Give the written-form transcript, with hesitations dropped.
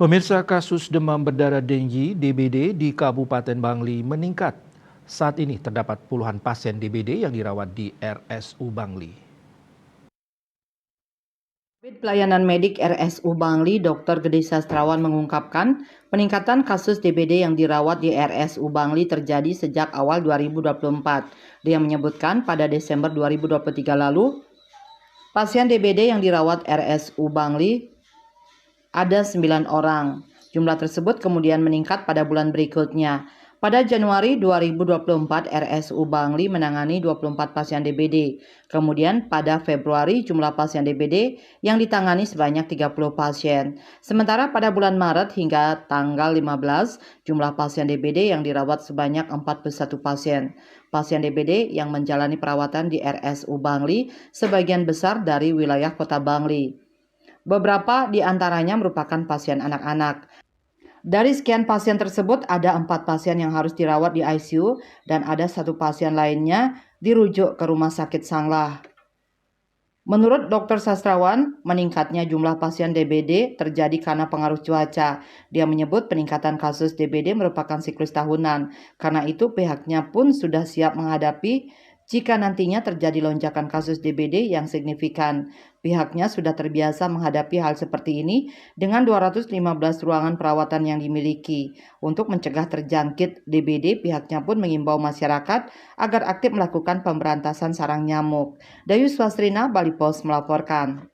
Pemirsa, kasus demam berdarah Dengue (DBD) di Kabupaten Bangli meningkat. Saat ini terdapat puluhan pasien DBD yang dirawat di RSU Bangli. Kabid Pelayanan Medik RSU Bangli, Dr. Gede Sastrawan mengungkapkan, peningkatan kasus DBD yang dirawat di RSU Bangli terjadi sejak awal 2024. Dia menyebutkan pada Desember 2023 lalu, pasien DBD yang dirawat RSU Bangli ada 9 orang. Jumlah tersebut kemudian meningkat pada bulan berikutnya. Pada Januari 2024, RSU Bangli menangani 24 pasien DBD. Kemudian pada Februari jumlah pasien DBD yang ditangani sebanyak 30 pasien. Sementara pada bulan Maret hingga tanggal 15, jumlah pasien DBD yang dirawat sebanyak 41 pasien. Pasien DBD yang menjalani perawatan di RSU Bangli sebagian besar dari wilayah Kota Bangli. Beberapa di antaranya merupakan pasien anak-anak. Dari sekian pasien tersebut, ada 4 pasien yang harus dirawat di ICU dan ada 1 pasien lainnya dirujuk ke Rumah Sakit Sanglah. Menurut Dr. Sastrawan, meningkatnya jumlah pasien DBD terjadi karena pengaruh cuaca. Dia menyebut peningkatan kasus DBD merupakan siklus tahunan. Karena itu pihaknya pun sudah siap menghadapi jika nantinya terjadi lonjakan kasus DBD yang signifikan. Pihaknya sudah terbiasa menghadapi hal seperti ini dengan 215 ruangan perawatan yang dimiliki. Untuk mencegah terjangkit DBD, pihaknya pun mengimbau masyarakat agar aktif melakukan pemberantasan sarang nyamuk. Dayu Swasrina, Bali Post melaporkan.